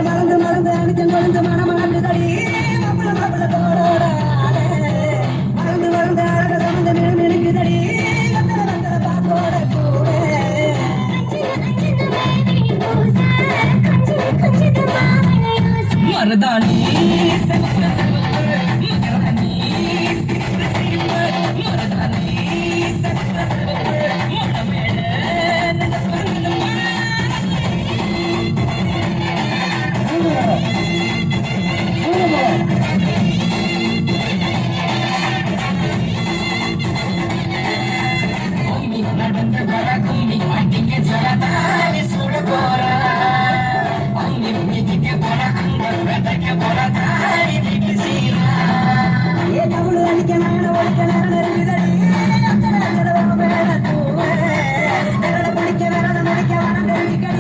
மறந்து மறந்து அணிஞ்சு மறந்து மனமாட்டு தடி மாப்பிள மாப்பிள தோடோட மறந்து மறந்து அழக சமந்து மினுமினுக்கு தடி வந்தர வந்தர பாத்தோட கூட மருதாணி நடந்து வர கும்மி மாட்டிங்க ஜலதா